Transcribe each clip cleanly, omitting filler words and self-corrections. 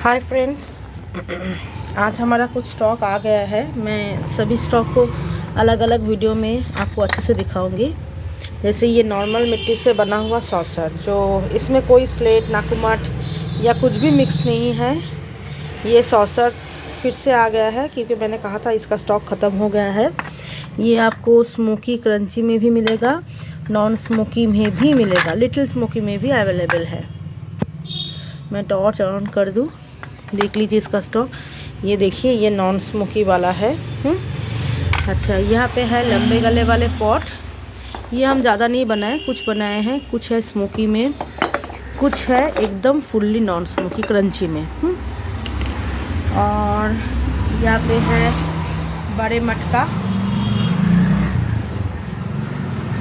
Hi friends, आज हमारा कुछ स्टॉक आ गया है। मैं सभी स्टॉक को अलग अलग वीडियो में आपको अच्छे से दिखाऊंगी। जैसे ये नॉर्मल मिट्टी से बना हुआ सॉसर, जो इसमें कोई स्लेट नाकुमट या कुछ भी मिक्स नहीं है। ये सॉसर फिर से आ गया है क्योंकि मैंने कहा था इसका स्टॉक ख़त्म हो गया है। ये आपको स्मोकी क्रंची में भी मिलेगा, नॉन स्मोकी में भी मिलेगा, लिटिल स्मोकी में भी अवेलेबल है। मैं टॉर्च ऑन कर दूँ, देख लीजिए इसका स्टॉक। ये देखिए, ये नॉन स्मोकी वाला है। अच्छा, यहाँ पे है लंबे गले वाले पॉट। ये हम ज़्यादा नहीं बनाए, कुछ बनाए हैं। कुछ है स्मोकी में, कुछ है एकदम फुल्ली नॉन स्मोकी क्रंची में। और यहाँ पे है बड़े मटका।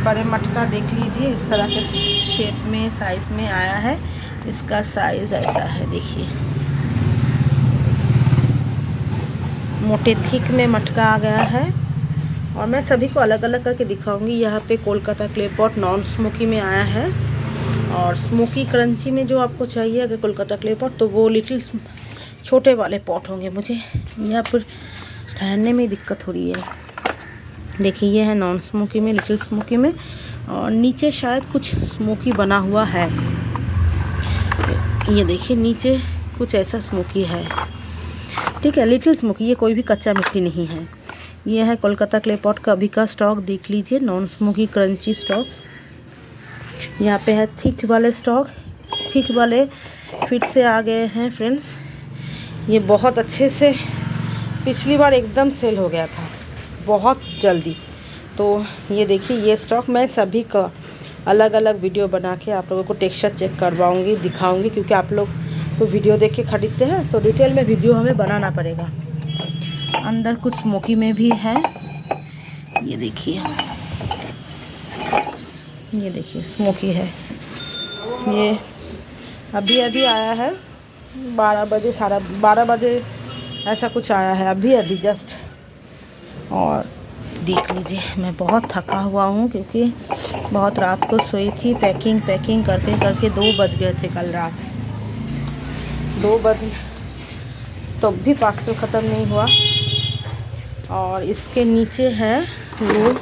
बड़े मटका देख लीजिए, इस तरह के शेप में साइज़ में आया है। इसका साइज़ ऐसा है, देखिए मोटे थिक में मटका आ गया है। और मैं सभी को अलग अलग करके दिखाऊंगी। यहाँ पे Kolkata clay pot non smoky में आया है, और स्मोकी क्रंची में जो आपको चाहिए अगर कोलकाता क्ले पॉट, तो वो लिटिल छोटे वाले पॉट होंगे। मुझे यहाँ पर ठहरने में दिक्कत हो रही है। देखिए, ये है नॉन स्मोकी में, लिटिल स्मोकी में, और नीचे शायद कुछ स्मोकी बना हुआ है। ये देखिए, नीचे कुछ ऐसा स्मोकी है। ठीक है, लिटिल स्मोकी, ये कोई भी कच्चा मिट्टी नहीं है। ये है कोलकाता क्ले पॉट का अभी का स्टॉक, देख लीजिए, नॉन स्मोकी क्रंची स्टॉक। यहाँ पे है थिक वाले स्टॉक। थिक वाले फिर से आ गए हैं फ्रेंड्स। ये बहुत अच्छे से पिछली बार एकदम सेल हो गया था, बहुत जल्दी। तो ये देखिए, ये स्टॉक मैं सभी का अलग अलग वीडियो बना के आप लोगों को टेक्सचर चेक करवाऊँगी, दिखाऊँगी, क्योंकि आप लोग तो वीडियो देख के खरीदते हैं, तो डिटेल में वीडियो हमें बनाना पड़ेगा। अंदर कुछ स्मोकी में भी है। ये देखिए, ये देखिए स्मोकी है। ये अभी अभी आया है, 12 बजे, 12:30 बजे ऐसा कुछ आया है, अभी अभी जस्ट। और देख लीजिए, मैं बहुत थका हुआ हूँ क्योंकि बहुत रात को सोई थी। पैकिंग करते करके 2 बज गए थे कल रात। 2 बजे तो भी पार्सल ख़त्म नहीं हुआ। और इसके नीचे है वो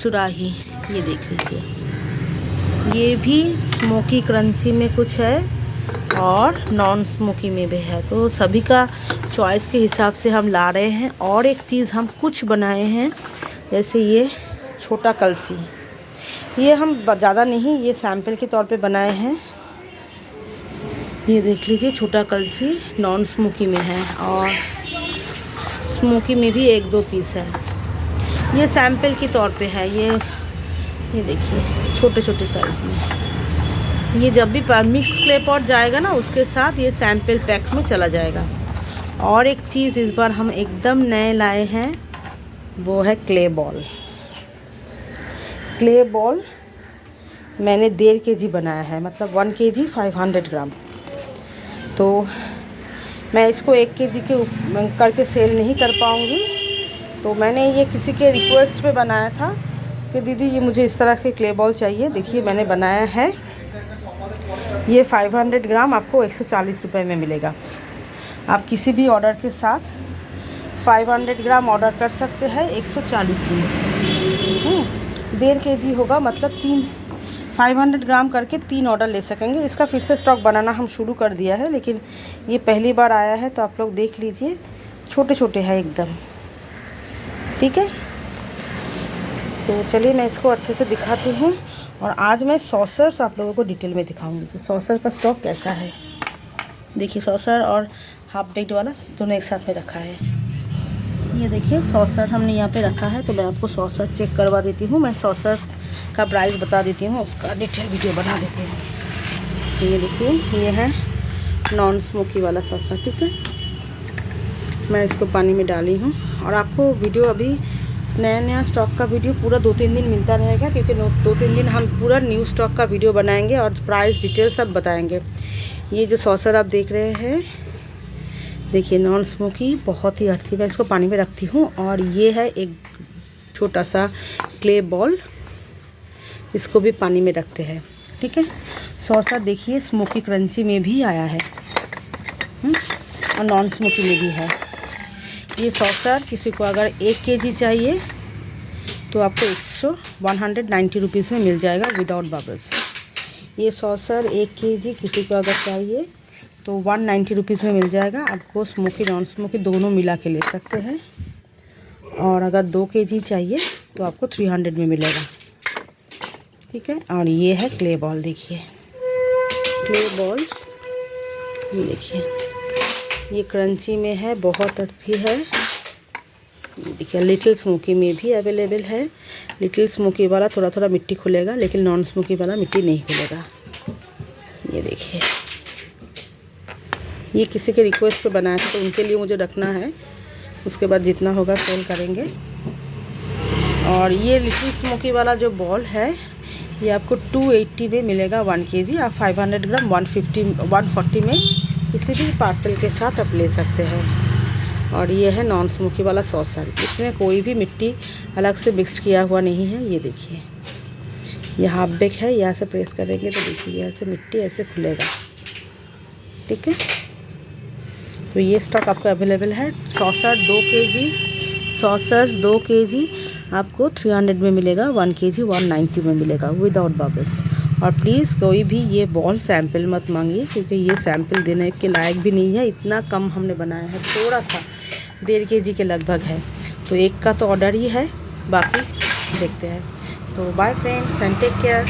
सुराही, ये देख लीजिए। ये भी स्मोकी क्रंची में कुछ है और नॉन स्मोकी में भी है, तो सभी का चॉइस के हिसाब से हम ला रहे हैं। और एक चीज़ हम कुछ बनाए हैं, जैसे ये छोटा कलसी। ये हम ज़्यादा नहीं, ये सैंपल के तौर पे बनाए हैं। ये देख लीजिए, छोटा कलसी नॉन स्मोकी में है, और स्मोकी में भी 1-2 पीस है। ये सैंपल के तौर पे है। ये देखिए, छोटे छोटे साइज़ में। ये जब भी मिक्स क्ले पॉट जाएगा ना, उसके साथ ये सैंपल पैक में चला जाएगा। और एक चीज़ इस बार हम एकदम नए लाए हैं, वो है क्ले बॉल। क्ले बॉल मैंने 1.5 kg बनाया है, मतलब 1 kg 500 ग्राम। तो मैं इसको 1 kg के करके सेल नहीं कर पाऊँगी, तो मैंने ये किसी के रिक्वेस्ट पे बनाया था कि दीदी ये मुझे इस तरह के क्ले बॉल चाहिए। देखिए, मैंने बनाया है। ये 500 ग्राम आपको 140 रुपये में मिलेगा। आप किसी भी ऑर्डर के साथ 500 ग्राम ऑर्डर कर सकते हैं 140 में। 1.5 kg होगा, मतलब 500 ग्राम करके 3 ऑर्डर ले सकेंगे। इसका फिर से स्टॉक बनाना हम शुरू कर दिया है, लेकिन ये पहली बार आया है, तो आप लोग देख लीजिए, छोटे छोटे हैं एकदम। ठीक है, तो चलिए मैं इसको अच्छे से दिखाती हूँ। और आज मैं सॉसर्स आप लोगों को डिटेल में दिखाऊंगी कि सॉसर का स्टॉक कैसा है। देखिए, सॉसर और हाफ बेक्ड वाला दोनों एक साथ में रखा है। ये देखिए, सॉसर हमने यहाँ पे रखा है, तो मैं आपको सॉसर चेक करवा देती हूँ। मैं सॉसर का प्राइस बता देती हूँ, उसका डिटेल वीडियो बना देती हूँ। तो ये देखिए, ये है नॉन स्मोकी वाला सॉसर। ठीक है, मैं इसको पानी में डाली हूँ। और आपको वीडियो अभी नया स्टॉक का वीडियो पूरा 2-3 दिन मिलता रहेगा, क्योंकि 2-3 दिन हम पूरा न्यू स्टॉक का वीडियो बनाएंगे और प्राइस डिटेल सब बताएंगे। ये जो सॉसर आप देख रहे हैं, देखिए नॉन स्मोकी, बहुत ही अर्थी। मैं इसको पानी में रखती हूँ। और ये है एक छोटा सा क्ले बॉल, इसको भी पानी में रखते हैं। ठीक है, सॉसर देखिए स्मोकी क्रंची में भी आया है। और नॉन स्मोकी में भी है। ये सॉसर किसी को अगर 1 kg चाहिए तो आपको 190 रुपीज़ में मिल जाएगा विदाउट बबल्स। ये सॉसर 1 kg किसी को अगर चाहिए तो 190 रुपीज़ में मिल जाएगा। आपको स्मोकी नॉन स्मोकी दोनों मिला के ले सकते हैं। और अगर 2 kg चाहिए तो आपको 300 में मिलेगा, ठीक है। और ये है क्ले बॉल, देखिए क्ले बॉल, ये देखिए ये क्रंची में है, बहुत अच्छी है। देखिए लिटिल स्मोकी में भी अवेलेबल है। लिटिल स्मोकी वाला थोड़ा थोड़ा मिट्टी खुलेगा, लेकिन नॉन स्मोकी वाला मिट्टी नहीं खुलेगा। ये देखिए, ये किसी के रिक्वेस्ट पे बनाया था तो उनके लिए मुझे रखना है, उसके बाद जितना होगा सेल करेंगे। और ये लिटिल स्मोकी वाला जो बॉल है ये आपको 280 में मिलेगा 1 kg। आप 500 ग्राम 140 में किसी भी पार्सल के साथ आप ले सकते हैं। और ये है नॉन स्मोकी वाला सॉसर, इसमें कोई भी मिट्टी अलग से मिक्स किया हुआ नहीं है। ये देखिए ये हाफ बेक है, यहाँ से प्रेस करेंगे तो देखिए यहाँ से मिट्टी ऐसे खुलेगा, ठीक है। तो ये स्टॉक आपको अवेलेबल है। सॉसर 2 kg, सॉसर्स 2 kg आपको 300 में मिलेगा, 1 kg 190 में मिलेगा विदाउट बबल्स। और प्लीज़ कोई भी ये बॉल सैंपल मत मांगिए, क्योंकि ये सैंपल देने के लायक भी नहीं है। इतना कम हमने बनाया है, थोड़ा सा 1.5 kg के लगभग है, तो एक का तो ऑर्डर ही है, बाकी देखते हैं। तो bye friends and take care.